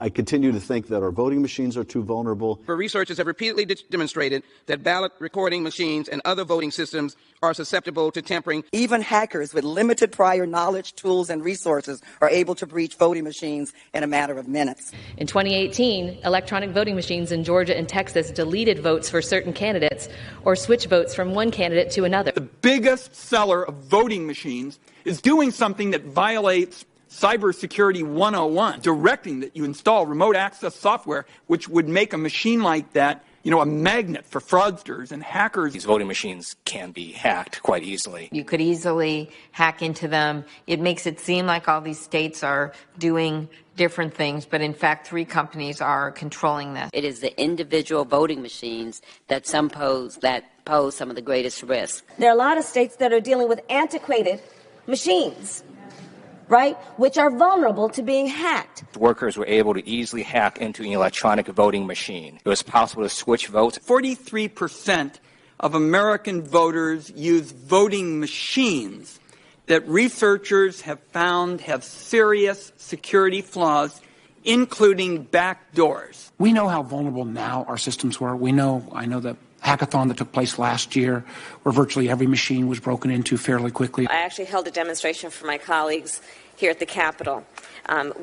I continue to think that our voting machines are too vulnerable. For researchers have repeatedly demonstrated that ballot recording machines and other voting systems are susceptible to tampering. Even hackers with limited prior knowledge, tools, and resources are able to breach voting machines in a matter of minutes. In 2018, electronic voting machines in Georgia and Texas deleted votes for certain candidates or switched votes from one candidate to another. The biggest seller of voting machines is doing something that violates Cybersecurity 101, directing that you install remote access software, which would make a machine like that, a magnet for fraudsters and hackers. These voting machines can be hacked quite easily. You could easily hack into them. It makes it seem like all these states are doing different things, but in fact, 3 companies are controlling this. It is the individual voting machines that pose some of the greatest risks. There are a lot of states that are dealing with antiquated machines, right, which are vulnerable to being hacked. Workers were able to easily hack into an electronic voting machine. It was possible to switch votes. 43% of American voters use voting machines that researchers have found have serious security flaws, including backdoors. We know how vulnerable now our systems were. I know the hackathon that took place last year, where virtually every machine was broken into fairly quickly. I actually held a demonstration for my colleagues here at the Capitol,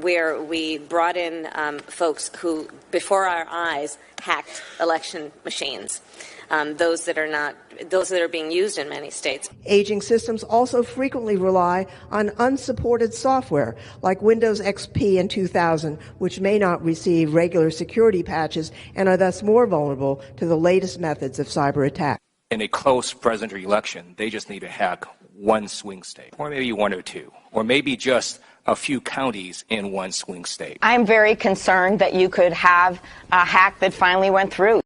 where we brought in folks who, before our eyes, hacked election machines. Those that are being used in many states. Aging systems also frequently rely on unsupported software like Windows XP in 2000, which may not receive regular security patches and are thus more vulnerable to the latest methods of cyber attack. In a close presidential election, they just need to hack one swing state, or maybe 1 or 2, or maybe just a few counties in one swing state. I'm very concerned that you could have a hack that finally went through.